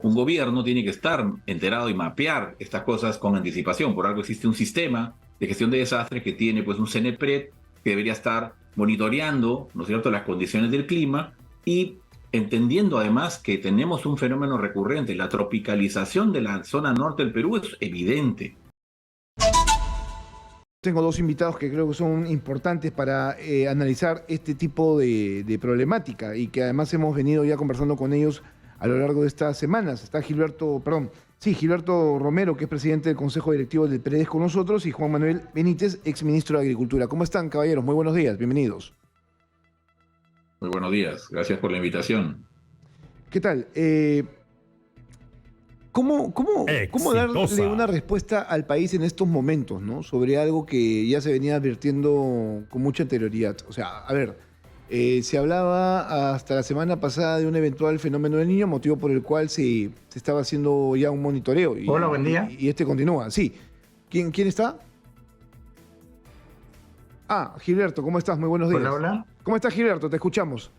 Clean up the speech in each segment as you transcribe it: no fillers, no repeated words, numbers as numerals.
un gobierno tiene que estar enterado y mapear estas cosas con anticipación. Por algo existe un sistema de gestión de desastres que tiene pues un CNPRED que debería estar monitoreando, ¿no es cierto?, las condiciones del clima y entendiendo además que tenemos un fenómeno recurrente. La tropicalización de la zona norte del Perú es evidente. Tengo dos invitados que creo que son importantes para analizar este tipo de problemática y que además hemos venido ya conversando con ellos a lo largo de estas semanas. Está Gilberto Romero, que es presidente del Consejo Directivo del PREDES con nosotros, y Juan Manuel Benítez, exministro de Agricultura. ¿Cómo están, caballeros? Muy buenos días, bienvenidos. Muy buenos días, gracias por la invitación. ¿Qué tal? ¿Cómo darle una respuesta al país en estos momentos, ¿no? Sobre algo que ya se venía advirtiendo con mucha anterioridad? O sea, a ver, se hablaba hasta la semana pasada de un eventual fenómeno del Niño, motivo por el cual se estaba haciendo ya un monitoreo. Hola, buen día. Y este continúa, sí. ¿Quién está? Ah, Gilberto, ¿cómo estás? Muy buenos días. Hola, hola. ¿Cómo estás, Gilberto? Te escuchamos.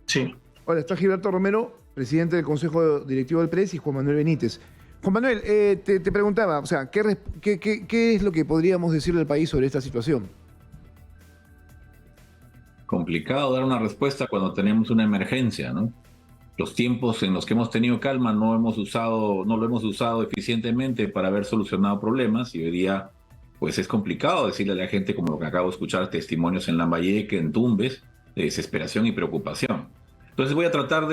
Sí. Hola, está Gilberto Romero, presidente del Consejo Directivo del PRES, y Juan Manuel Benítez. Juan Manuel, te preguntaba, o sea, ¿qué es lo que podríamos decirle al país sobre esta situación? Complicado dar una respuesta cuando tenemos una emergencia, ¿no? Los tiempos en los que hemos tenido calma no lo hemos usado eficientemente para haber solucionado problemas, y hoy día pues es complicado decirle a la gente, como lo que acabo de escuchar, testimonios en Lambayeque, en Tumbes, de desesperación y preocupación. Entonces voy a tratar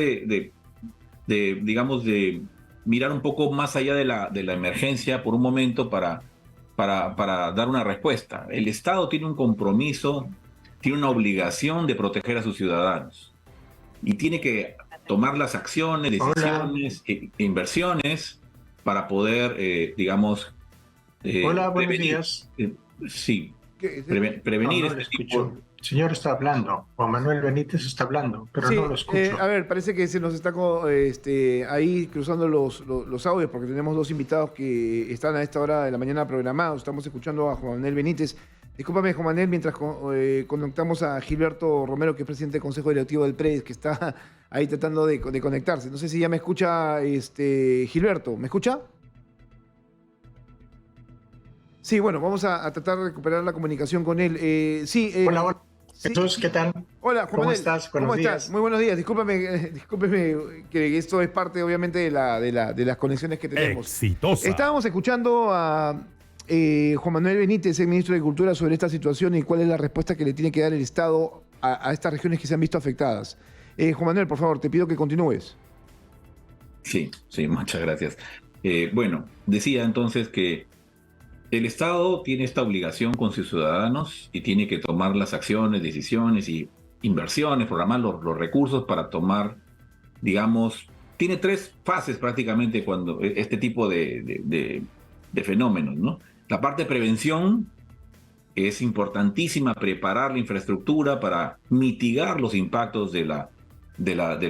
digamos, de mirar un poco más allá de la emergencia por un momento para dar una respuesta. El Estado tiene un compromiso, tiene una obligación de proteger a sus ciudadanos y tiene que tomar las acciones, decisiones e inversiones para poder, digamos, hola, buenos prevenir. días. Sí, prevenir No, no este tipo. el señor está hablando, Juan Manuel Benítez está hablando, pero sí, no lo escucho. A ver, parece que se nos está ahí cruzando los audios, porque tenemos dos invitados que están a esta hora de la mañana programados. Estamos escuchando a Juan Manuel Benítez. Discúlpame, Juan Manuel, mientras conectamos a Gilberto Romero, que es presidente del Consejo Directivo del PRES, que está ahí tratando de conectarse. No sé si ya me escucha Gilberto. ¿Me escucha? Sí, bueno, vamos a tratar de recuperar la comunicación con él. Hola, hola. Sí. Entonces, ¿qué tal? Hola, Juan ¿Cómo Manuel. estás? ¿Cómo estás? Muy buenos días. Discúlpeme que esto es parte, obviamente, de las conexiones que tenemos. Exitosa. Estábamos escuchando a Juan Manuel Benítez, el ministro de Agricultura, sobre esta situación y cuál es la respuesta que le tiene que dar el Estado a estas regiones que se han visto afectadas. Juan Manuel, por favor, te pido que continúes. Sí, muchas gracias. Bueno, decía entonces que el Estado tiene esta obligación con sus ciudadanos y tiene que tomar las acciones, decisiones y inversiones, programar los recursos para tomar, digamos, tiene tres fases prácticamente cuando este tipo de fenómenos, ¿no? La parte de prevención, que es importantísima, preparar la infraestructura para mitigar los impactos de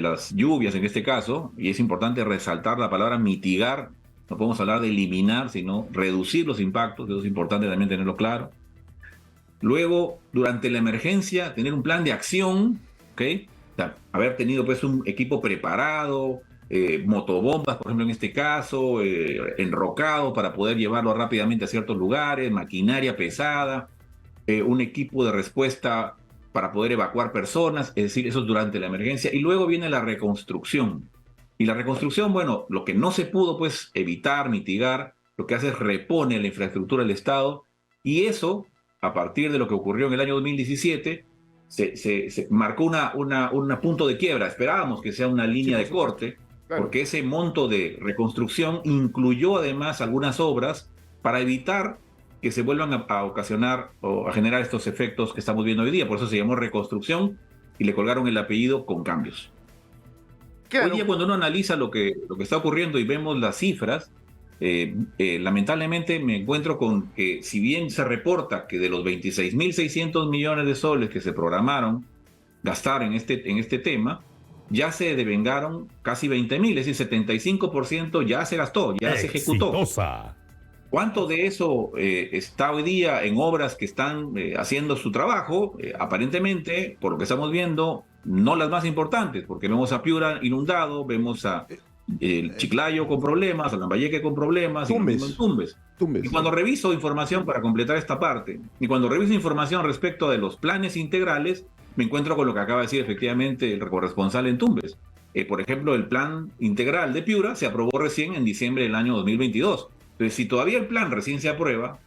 las lluvias en este caso, y es importante resaltar la palabra mitigar. No podemos hablar de eliminar, sino reducir los impactos, eso es importante también tenerlo claro. Luego, durante la emergencia, tener un plan de acción, ¿ok? O sea, haber tenido pues un equipo preparado, motobombas, por ejemplo, en este caso, enrocado para poder llevarlo rápidamente a ciertos lugares, maquinaria pesada, un equipo de respuesta para poder evacuar personas, es decir, eso es durante la emergencia. Y luego viene la reconstrucción. Y la reconstrucción, bueno, lo que no se pudo pues evitar, mitigar, lo que hace es repone la infraestructura del Estado, y eso, a partir de lo que ocurrió en el año 2017, se marcó un punto de quiebra. Esperábamos que sea una línea de corte, claro, porque ese monto de reconstrucción incluyó además algunas obras para evitar que se vuelvan a ocasionar o a generar estos efectos que estamos viendo hoy día. Por eso se llamó reconstrucción y le colgaron el apellido con cambios. Claro. Hoy día, cuando uno analiza lo que está ocurriendo y vemos las cifras, lamentablemente me encuentro con que, si bien se reporta que de los 26.600 millones de soles que se programaron gastar en este tema, ya se devengaron casi 20.000, es decir, 75% ya se gastó, ya se ejecutó. ¿Cuánto de eso está hoy día en obras que están haciendo su trabajo? Aparentemente, por lo que estamos viendo, no las más importantes, porque vemos a Piura inundado, vemos a el Chiclayo con problemas, Lambayeque con problemas, y lo mismo en Tumbes. Y cuando reviso información para completar esta parte, y cuando reviso información respecto de los planes integrales, me encuentro con lo que acaba de decir efectivamente el corresponsal en Tumbes. Por ejemplo, el plan integral de Piura se aprobó recién en diciembre del año 2022. Entonces, si todavía el plan recién se aprueba,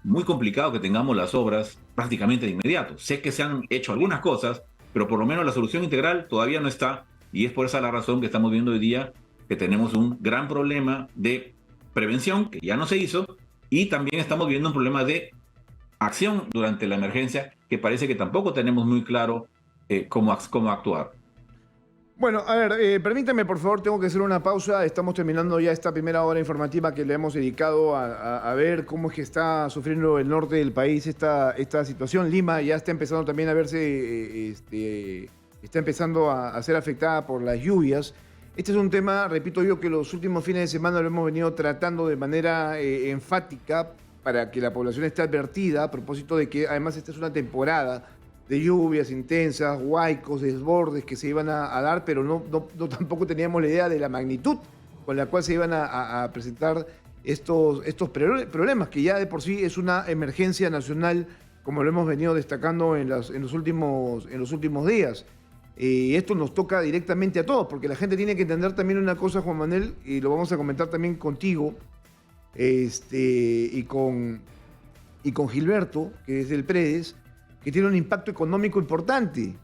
muy complicado que tengamos las obras prácticamente de inmediato. Sé que se han hecho algunas cosas, pero por lo menos la solución integral todavía no está, y es por esa la razón que estamos viendo hoy día que tenemos un gran problema de prevención, que ya no se hizo, y también estamos viendo un problema de acción durante la emergencia, que parece que tampoco tenemos muy claro cómo actuar. Bueno, a ver, permítame, por favor, tengo que hacer una pausa. Estamos terminando ya esta primera hora informativa que le hemos dedicado a ver cómo es que está sufriendo el norte del país esta situación. Lima ya está empezando también a verse, está empezando a ser afectada por las lluvias. Este es un tema, repito yo, que los últimos fines de semana lo hemos venido tratando de manera enfática para que la población esté advertida, a propósito de que además esta es una temporada de lluvias intensas, huaicos, desbordes que se iban a dar, pero no tampoco teníamos la idea de la magnitud con la cual se iban a presentar estos problemas, que ya de por sí es una emergencia nacional, como lo hemos venido destacando en los últimos días. Esto nos toca directamente a todos, porque la gente tiene que entender también una cosa, Juan Manuel, y lo vamos a comentar también contigo, y con Gilberto, que es del PREDES, que tiene un impacto económico importante.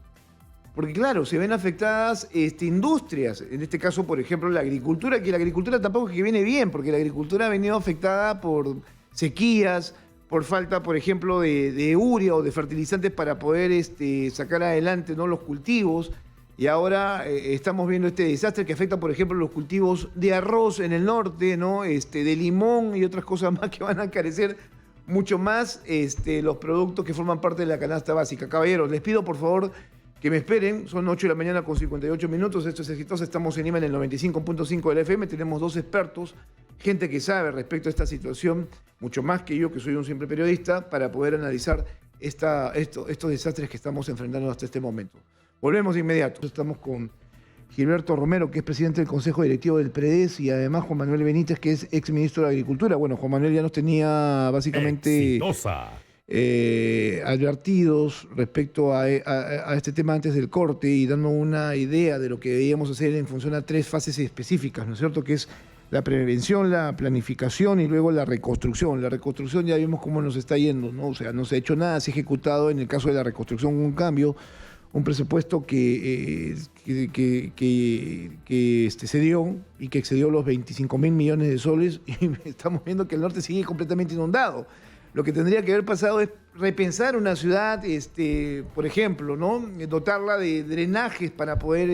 Porque claro, se ven afectadas industrias, en este caso, por ejemplo, la agricultura, que la agricultura tampoco es que viene bien, porque la agricultura ha venido afectada por sequías, por falta, por ejemplo, de urea o de fertilizantes para poder sacar adelante, ¿no?, los cultivos. Y ahora estamos viendo este desastre que afecta, por ejemplo, los cultivos de arroz en el norte, ¿no?, de limón y otras cosas más que van a encarecer mucho más los productos que forman parte de la canasta básica. Caballeros, les pido por favor que me esperen, son 8 de la mañana con 58 minutos, esto es Exitosa, estamos en Lima en el 95.5 de la FM, tenemos dos expertos, gente que sabe respecto a esta situación, mucho más que yo, que soy un simple periodista, para poder analizar estos desastres que estamos enfrentando hasta este momento. Volvemos de inmediato, estamos con Gilberto Romero, que es presidente del Consejo Directivo del PREDES, y además Juan Manuel Benítez, que es exministro de Agricultura. Bueno, Juan Manuel ya nos tenía básicamente advertidos respecto a este tema antes del corte y dando una idea de lo que debíamos hacer en función a 3 fases específicas, ¿no es cierto?, que es la prevención, la planificación y luego la reconstrucción. La reconstrucción ya vimos cómo nos está yendo, ¿no? O sea, no se ha hecho nada, se ha ejecutado en el caso de la reconstrucción un cambio, un presupuesto que se dio y que excedió los 25.000 millones de soles, y estamos viendo que el norte sigue completamente inundado. Lo que tendría que haber pasado es repensar una ciudad, por ejemplo, ¿no?, dotarla de drenajes para poder,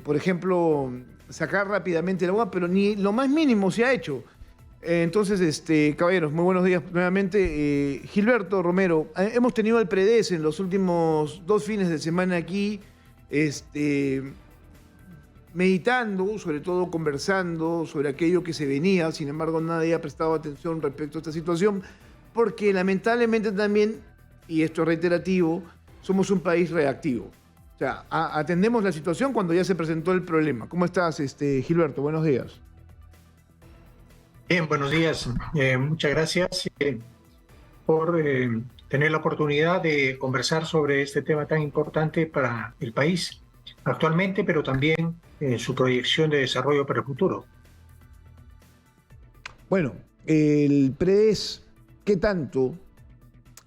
por ejemplo, sacar rápidamente el agua, pero ni lo más mínimo se ha hecho. Entonces, caballeros, muy buenos días nuevamente. Gilberto Romero, hemos tenido al PREDES en los últimos 2 fines de semana aquí, meditando, sobre todo conversando sobre aquello que se venía. Sin embargo, nadie ha prestado atención respecto a esta situación, porque lamentablemente también, y esto es reiterativo, somos un país reactivo. O sea, atendemos la situación cuando ya se presentó el problema. ¿Cómo estás, Gilberto? Buenos días. Bien, buenos días. Muchas gracias por tener la oportunidad de conversar sobre este tema tan importante para el país actualmente, pero también su proyección de desarrollo para el futuro. Bueno, el PREDES, ¿qué tanto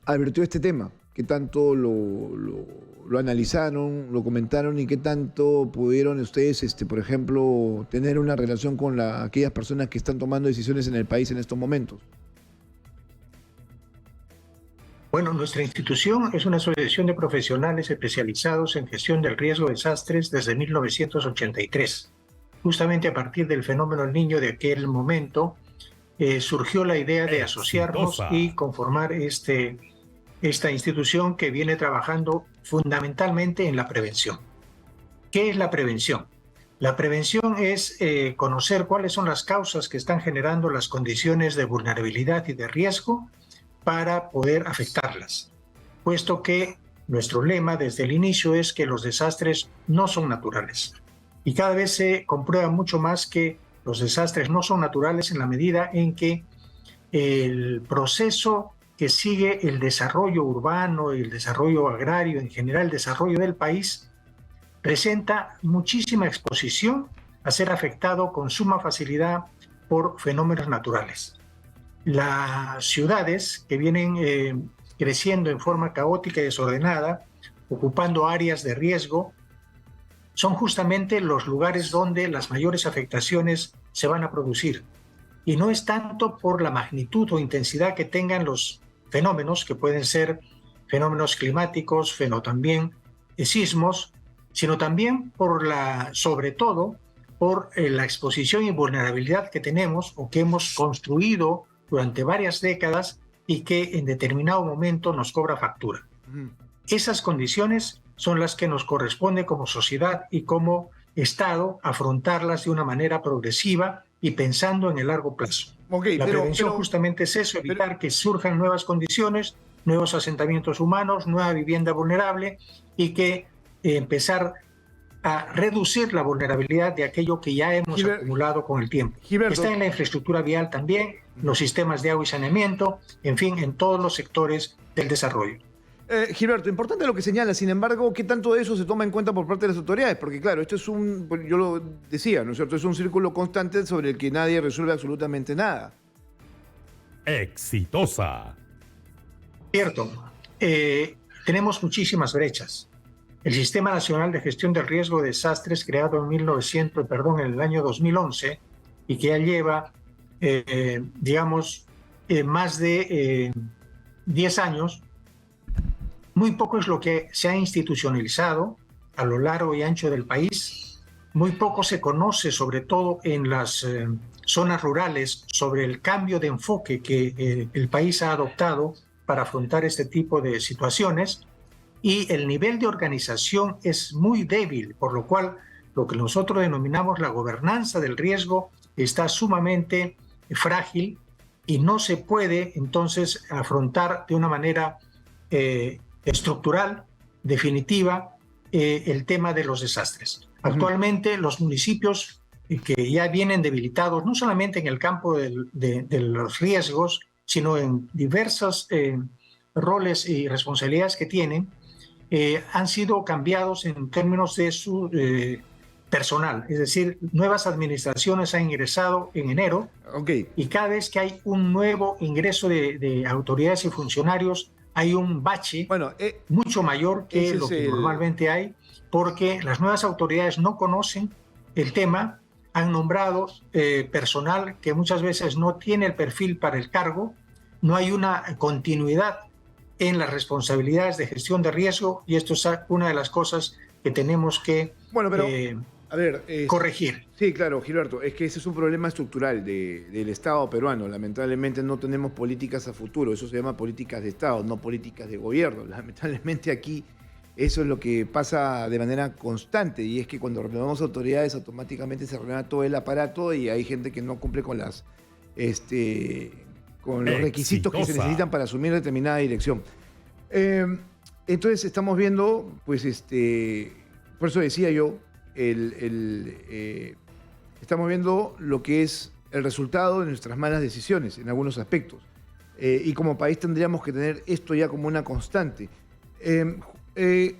advirtió este tema? ¿Qué tanto lo analizaron, lo comentaron y qué tanto pudieron ustedes, por ejemplo, tener una relación con aquellas personas que están tomando decisiones en el país en estos momentos? Bueno, nuestra institución es una asociación de profesionales especializados en gestión del riesgo de desastres desde 1983. Justamente a partir del fenómeno El Niño de aquel momento, surgió la idea de asociarnos y conformar esta institución que viene trabajando fundamentalmente en la prevención. ¿Qué es la prevención? La prevención es conocer cuáles son las causas que están generando las condiciones de vulnerabilidad y de riesgo para poder afectarlas, puesto que nuestro lema desde el inicio es que los desastres no son naturales. y cada vez se comprueba mucho más que los desastres no son naturales en la medida en que el proceso que sigue el desarrollo urbano, el desarrollo agrario, en general el desarrollo del país, presenta muchísima exposición a ser afectado con suma facilidad por fenómenos naturales. Las ciudades que vienen creciendo en forma caótica y desordenada, ocupando áreas de riesgo, son justamente los lugares donde las mayores afectaciones se van a producir. Y no es tanto por la magnitud o intensidad que tengan los fenómenos, que pueden ser fenómenos climáticos, también sismos, sino también sobre todo por la exposición y vulnerabilidad que tenemos o que hemos construido durante varias décadas y que en determinado momento nos cobra factura. Esas condiciones son las que nos corresponde como sociedad y como Estado afrontarlas de una manera progresiva y pensando en el largo plazo. La prevención justamente es eso, evitar que surjan nuevas condiciones, nuevos asentamientos humanos, nueva vivienda vulnerable y que empezar a reducir la vulnerabilidad de aquello que ya hemos acumulado con el tiempo. Está en la infraestructura vial también, los sistemas de agua y saneamiento, en fin, en todos los sectores del desarrollo. Gilberto, importante lo que señala, sin embargo, ¿qué tanto de eso se toma en cuenta por parte de las autoridades? Porque claro, esto es yo lo decía, ¿no es cierto? Es un círculo constante sobre el que nadie resuelve absolutamente nada. Exitosa. Cierto. Tenemos muchísimas brechas. El Sistema Nacional de Gestión del Riesgo de Desastres, creado en el año 2011, y que ya lleva, más de 10 años, muy poco es lo que se ha institucionalizado a lo largo y ancho del país. Muy poco se conoce, sobre todo en las zonas rurales, sobre el cambio de enfoque que el país ha adoptado para afrontar este tipo de situaciones. Y el nivel de organización es muy débil, por lo cual lo que nosotros denominamos la gobernanza del riesgo está sumamente frágil y no se puede entonces afrontar de una manera estructural, definitiva, el tema de los desastres. Actualmente los municipios que ya vienen debilitados, no solamente en el campo de los riesgos, sino en diversos roles y responsabilidades que tienen, han sido cambiados en términos de su personal. Es decir, nuevas administraciones han ingresado en enero y cada vez que hay un nuevo ingreso de autoridades y funcionarios, hay un bache mucho mayor que lo que normalmente hay, porque las nuevas autoridades no conocen el tema, han nombrado personal que muchas veces no tiene el perfil para el cargo, no hay una continuidad en las responsabilidades de gestión de riesgo y esto es una de las cosas que tenemos que corregir. Sí, claro, Gilberto, es que ese es un problema estructural del Estado peruano. Lamentablemente no tenemos políticas a futuro, eso se llama políticas de Estado, no políticas de gobierno. Lamentablemente aquí eso es lo que pasa de manera constante y es que cuando renovamos autoridades automáticamente se renueva todo el aparato y hay gente que no cumple con los requisitos que se necesitan para asumir determinada dirección. Entonces estamos viendo, pues por eso decía yo, estamos viendo lo que es el resultado de nuestras malas decisiones en algunos aspectos. Y como país tendríamos que tener esto ya como una constante.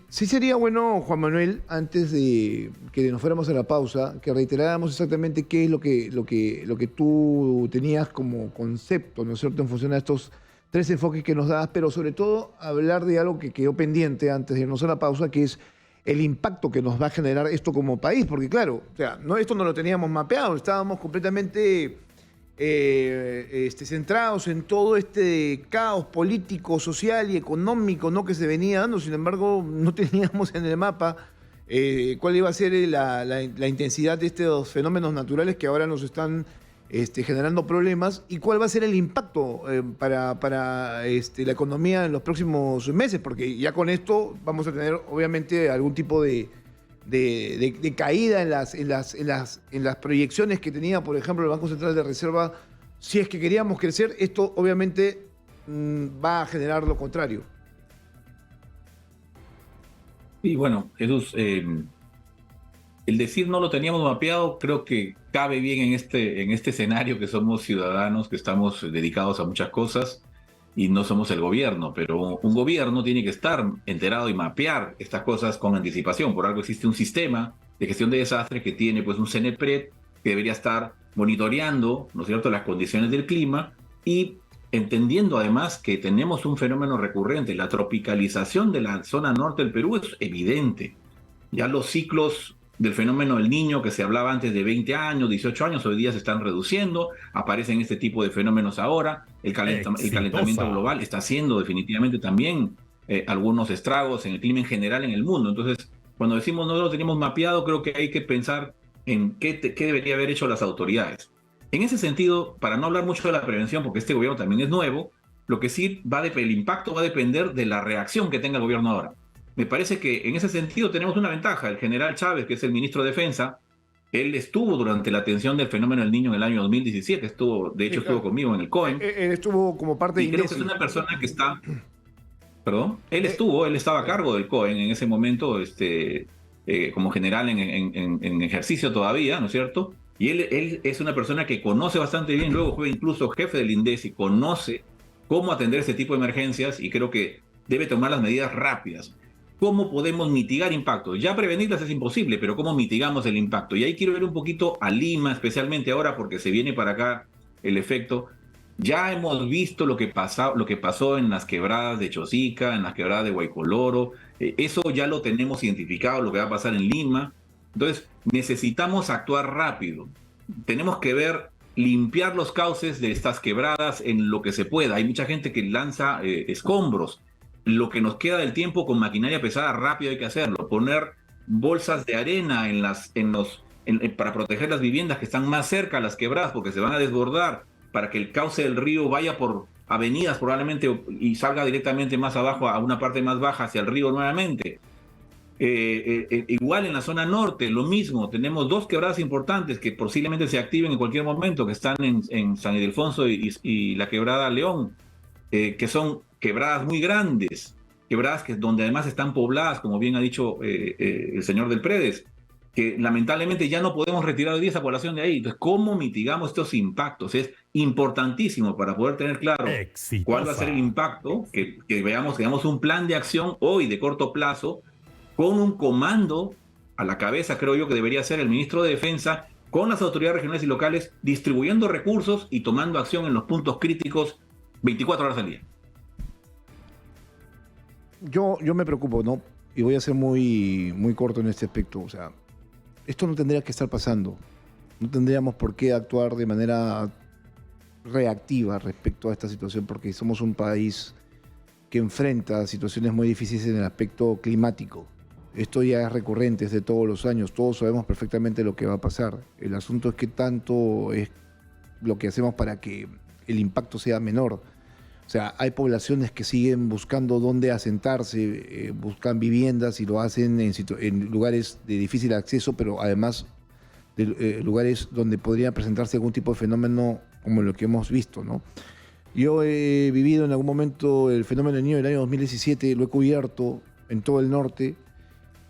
Sí sería bueno, Juan Manuel, antes de que nos fuéramos a la pausa, que reiteráramos exactamente qué es lo que tú tenías como concepto, ¿no es cierto?, en función a estos 3 enfoques que nos das, pero sobre todo hablar de algo que quedó pendiente antes de irnos a la pausa, que es el impacto que nos va a generar esto como país, porque claro, o sea, esto no lo teníamos mapeado, estábamos completamente centrados en todo este caos político, social y económico, ¿no?, que se venía dando. Sin embargo, no teníamos en el mapa cuál iba a ser la intensidad de estos fenómenos naturales que ahora nos están generando problemas y cuál va a ser el impacto para la economía en los próximos meses, porque ya con esto vamos a tener obviamente algún tipo de caída en las proyecciones que tenía, por ejemplo, el Banco Central de Reserva. Si es que queríamos crecer, esto obviamente va a generar lo contrario. Y bueno, Jesús, el decir no lo teníamos mapeado creo que cabe bien en este escenario que somos ciudadanos, que estamos dedicados a muchas cosas y no somos el gobierno, pero un gobierno tiene que estar enterado y mapear estas cosas con anticipación. Por algo existe un sistema de gestión de desastres que tiene pues un CNPRED que debería estar monitoreando, ¿no es cierto?, las condiciones del clima y entendiendo además que tenemos un fenómeno recurrente. La tropicalización de la zona norte del Perú es evidente. Ya los ciclos del fenómeno del Niño, que se hablaba antes de 20 años, 18 años, hoy día se están reduciendo, aparecen este tipo de fenómenos ahora, el calentamiento global está haciendo definitivamente también algunos estragos en el clima en general en el mundo. Entonces, cuando decimos no lo tenemos mapeado, creo que hay que pensar en qué debería haber hecho las autoridades. En ese sentido, para no hablar mucho de la prevención, porque este gobierno también es nuevo, lo que sí el impacto va a depender de la reacción que tenga el gobierno ahora. Me parece que en ese sentido tenemos una ventaja. El general Chávez, que es el ministro de Defensa, él estuvo durante la atención del fenómeno del Niño en el año 2017, estuvo conmigo en el COEN. Él estuvo como parte de INESI. Creo que es una persona que está... Perdón, él estaba a cargo del COEN en ese momento, como general en ejercicio todavía, ¿no es cierto? Y él es una persona que conoce bastante bien, luego fue incluso jefe del INDECI, conoce cómo atender ese tipo de emergencias y creo que debe tomar las medidas rápidas. ¿Cómo podemos mitigar impactos? Ya prevenirlas es imposible, pero ¿cómo mitigamos el impacto? Y ahí quiero ver un poquito a Lima, especialmente ahora, porque se viene para acá el efecto. Ya hemos visto lo que pasó en las quebradas de Chosica, en las quebradas de Guaycoloro. Eso ya lo tenemos identificado, lo que va a pasar en Lima. Entonces, necesitamos actuar rápido. Tenemos que limpiar los cauces de estas quebradas en lo que se pueda. Hay mucha gente que lanza escombros. Lo que nos queda del tiempo con maquinaria pesada, rápido hay que hacerlo. Poner bolsas de arena para proteger las viviendas que están más cerca a las quebradas, porque se van a desbordar, para que el cauce del río vaya por avenidas probablemente y salga directamente más abajo a una parte más baja hacia el río nuevamente. Igual en la zona norte, lo mismo, tenemos 2 quebradas importantes que posiblemente se activen en cualquier momento, que están en San Ildefonso y la quebrada León, que son quebradas muy grandes, quebradas donde además están pobladas, como bien ha dicho el señor del Predes, que lamentablemente ya no podemos retirar hoy día esa población de ahí. Entonces, ¿cómo mitigamos estos impactos? Es importantísimo para poder tener claro cuál va a ser el impacto, que veamos un plan de acción hoy de corto plazo, con un comando a la cabeza, creo yo que debería ser el ministro de Defensa, con las autoridades regionales y locales, distribuyendo recursos y tomando acción en los puntos críticos 24 horas al día. Yo me preocupo, ¿no? Y voy a ser muy, muy corto en este aspecto. O sea, esto no tendría que estar pasando. No tendríamos por qué actuar de manera reactiva respecto a esta situación, porque somos un país que enfrenta situaciones muy difíciles en el aspecto climático. Esto ya es recurrente, es de todos los años. Todos sabemos perfectamente lo que va a pasar. El asunto es qué tanto es lo que hacemos para que el impacto sea menor. O sea, hay poblaciones que siguen buscando dónde asentarse, buscan viviendas y lo hacen en lugares de difícil acceso, pero además de lugares donde podría presentarse algún tipo de fenómeno como lo que hemos visto, ¿no? Yo he vivido en algún momento el fenómeno del Niño del año 2017, lo he cubierto en todo el norte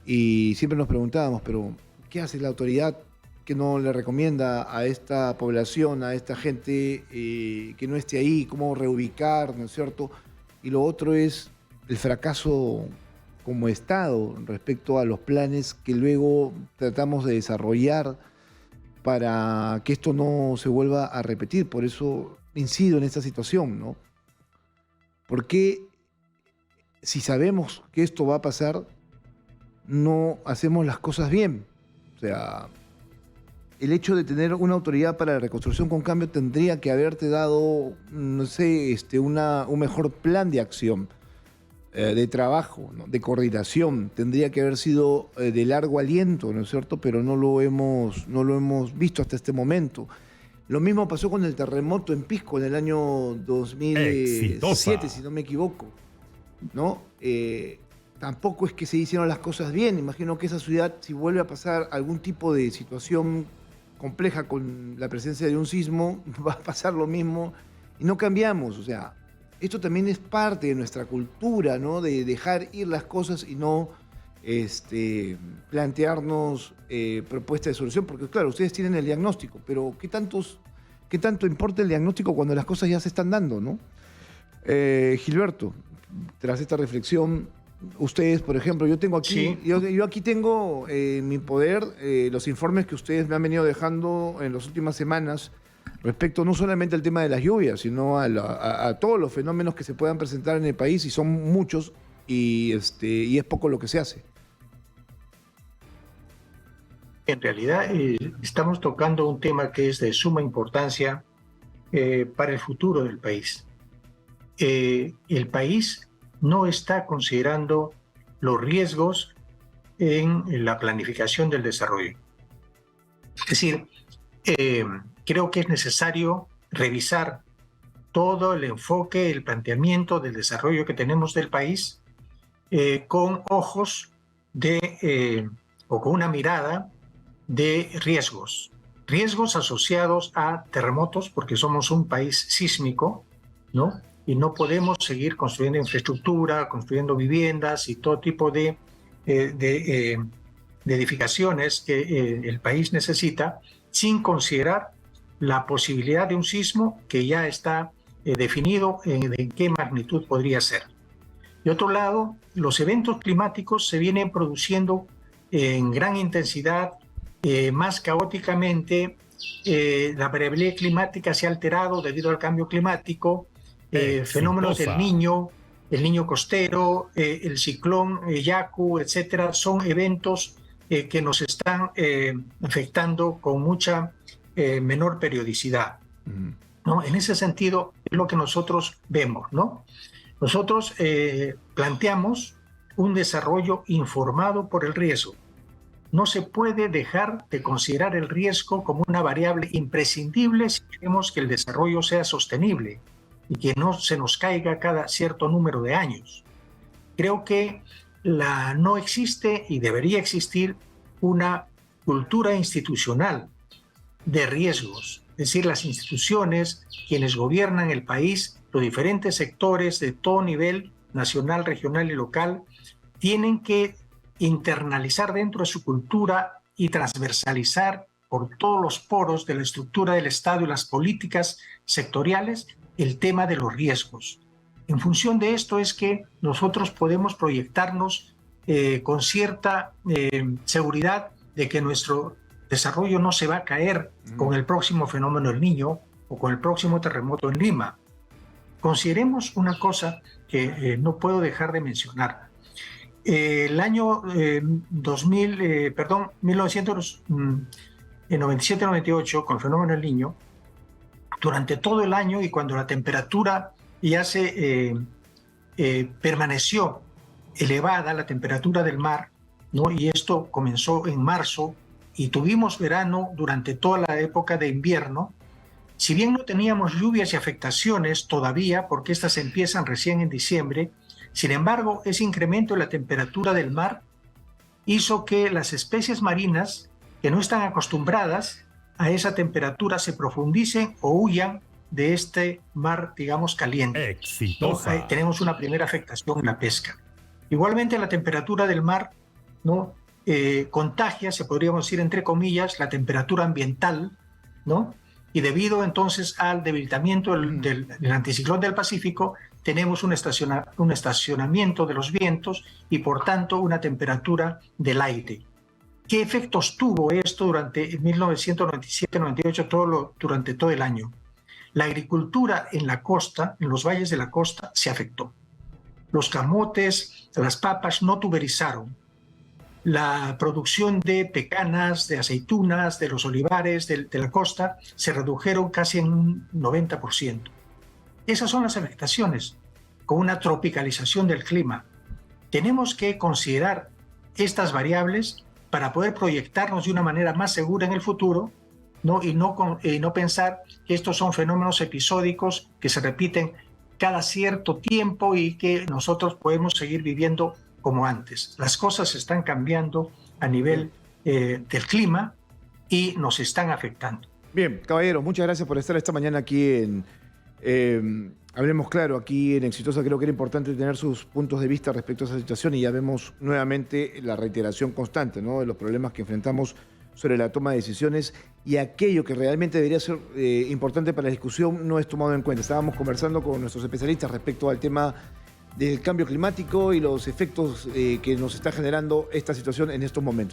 y siempre nos preguntábamos, pero ¿qué hace la autoridad que no le recomienda a esta población, a esta gente que no esté ahí, cómo reubicar, ¿no es cierto? Y lo otro es el fracaso como Estado respecto a los planes que luego tratamos de desarrollar para que esto no se vuelva a repetir. Por eso incido en esta situación, ¿no? Porque si sabemos que esto va a pasar, no hacemos las cosas bien. O sea, el hecho de tener una autoridad para la reconstrucción con cambio tendría que haberte dado, no sé, un mejor plan de acción, de trabajo, ¿no? De coordinación. Tendría que haber sido de largo aliento, ¿no es cierto? Pero no lo hemos visto hasta este momento. Lo mismo pasó con el terremoto en Pisco en el año 2007, si no me equivoco, ¿no? Tampoco es que se hicieron las cosas bien. Imagino que esa ciudad, si vuelve a pasar algún tipo de situación compleja con la presencia de un sismo, va a pasar lo mismo y no cambiamos. O sea, esto también es parte de nuestra cultura, ¿no? De dejar ir las cosas y no plantearnos propuestas de solución, porque claro, ustedes tienen el diagnóstico, pero ¿qué tanto importa el diagnóstico cuando las cosas ya se están dando, ¿no? Gilberto, tras esta reflexión, ustedes, por ejemplo, yo tengo aquí, Sí. yo aquí tengo en mi poder los informes que ustedes me han venido dejando en las últimas semanas respecto no solamente al tema de las lluvias, sino a todos los fenómenos que se puedan presentar en el país, y son muchos, y es poco lo que se hace. En realidad, estamos tocando un tema que es de suma importancia para el futuro del país. El país no está considerando los riesgos en la planificación del desarrollo. Es decir, creo que es necesario revisar todo el enfoque, el planteamiento del desarrollo que tenemos del país con ojos o con una mirada de riesgos asociados a terremotos, porque somos un país sísmico, ¿no? Y no podemos seguir construyendo infraestructura, construyendo viviendas y todo tipo de edificaciones que el país necesita, sin considerar la posibilidad de un sismo que ya está definido en qué magnitud podría ser. De otro lado, los eventos climáticos se vienen produciendo en gran intensidad, más caóticamente. La variabilidad climática se ha alterado debido al cambio climático. Fenómenos del el niño costero, el ciclón Yaku, etcétera, son eventos que nos están afectando con mucha menor periodicidad, ¿no? En ese sentido es lo que nosotros vemos, ¿no? Nosotros planteamos un desarrollo informado por el riesgo. No se puede dejar de considerar el riesgo como una variable imprescindible si queremos que el desarrollo sea sostenible y que no se nos caiga cada cierto número de años. Creo que no existe y debería existir una cultura institucional de riesgos. Es decir, las instituciones, quienes gobiernan el país, los diferentes sectores de todo nivel, nacional, regional y local, tienen que internalizar dentro de su cultura y transversalizar por todos los poros de la estructura del Estado y las políticas sectoriales el tema de los riesgos. En función de esto es que nosotros podemos proyectarnos con cierta seguridad de que nuestro desarrollo no se va a caer con el próximo fenómeno del Niño o con el próximo terremoto en Lima. Consideremos una cosa que no puedo dejar de mencionar. El año 1997-98, con el fenómeno del Niño, durante todo el año y cuando la temperatura ya permaneció elevada, la temperatura del mar, ¿no? Y esto comenzó en marzo y tuvimos verano durante toda la época de invierno. Si bien no teníamos lluvias y afectaciones todavía, porque estas empiezan recién en diciembre, sin embargo, ese incremento de la temperatura del mar hizo que las especies marinas que no están acostumbradas a esa temperatura se profundicen o huyan de este mar, digamos, caliente. Exitosa. ¿No? Tenemos una primera afectación en la pesca. Igualmente, la temperatura del mar, ¿no? Contagia, se podríamos decir entre comillas, la temperatura ambiental, ¿no? Y debido entonces al debilitamiento del anticiclón del Pacífico, tenemos un estacionamiento de los vientos y por tanto una temperatura del aire. ¿Qué efectos tuvo esto durante 1997-98, durante todo el año? La agricultura en la costa, en los valles de la costa, se afectó. Los camotes, las papas no tuberizaron. La producción de pecanas, de aceitunas, de los olivares de la costa se redujeron casi en un 90%. Esas son las afectaciones con una tropicalización del clima. Tenemos que considerar estas variables para poder proyectarnos de una manera más segura en el futuro, ¿no? Y no pensar que estos son fenómenos episódicos que se repiten cada cierto tiempo y que nosotros podemos seguir viviendo como antes. Las cosas están cambiando a nivel del clima y nos están afectando. Bien, caballero, muchas gracias por estar esta mañana aquí Hablemos claro, aquí en Exitosa creo que era importante tener sus puntos de vista respecto a esa situación y ya vemos nuevamente la reiteración constante, ¿no?, de los problemas que enfrentamos sobre la toma de decisiones y aquello que realmente debería ser importante para la discusión no es tomado en cuenta. Estábamos conversando con nuestros especialistas respecto al tema del cambio climático y los efectos que nos está generando esta situación en estos momentos.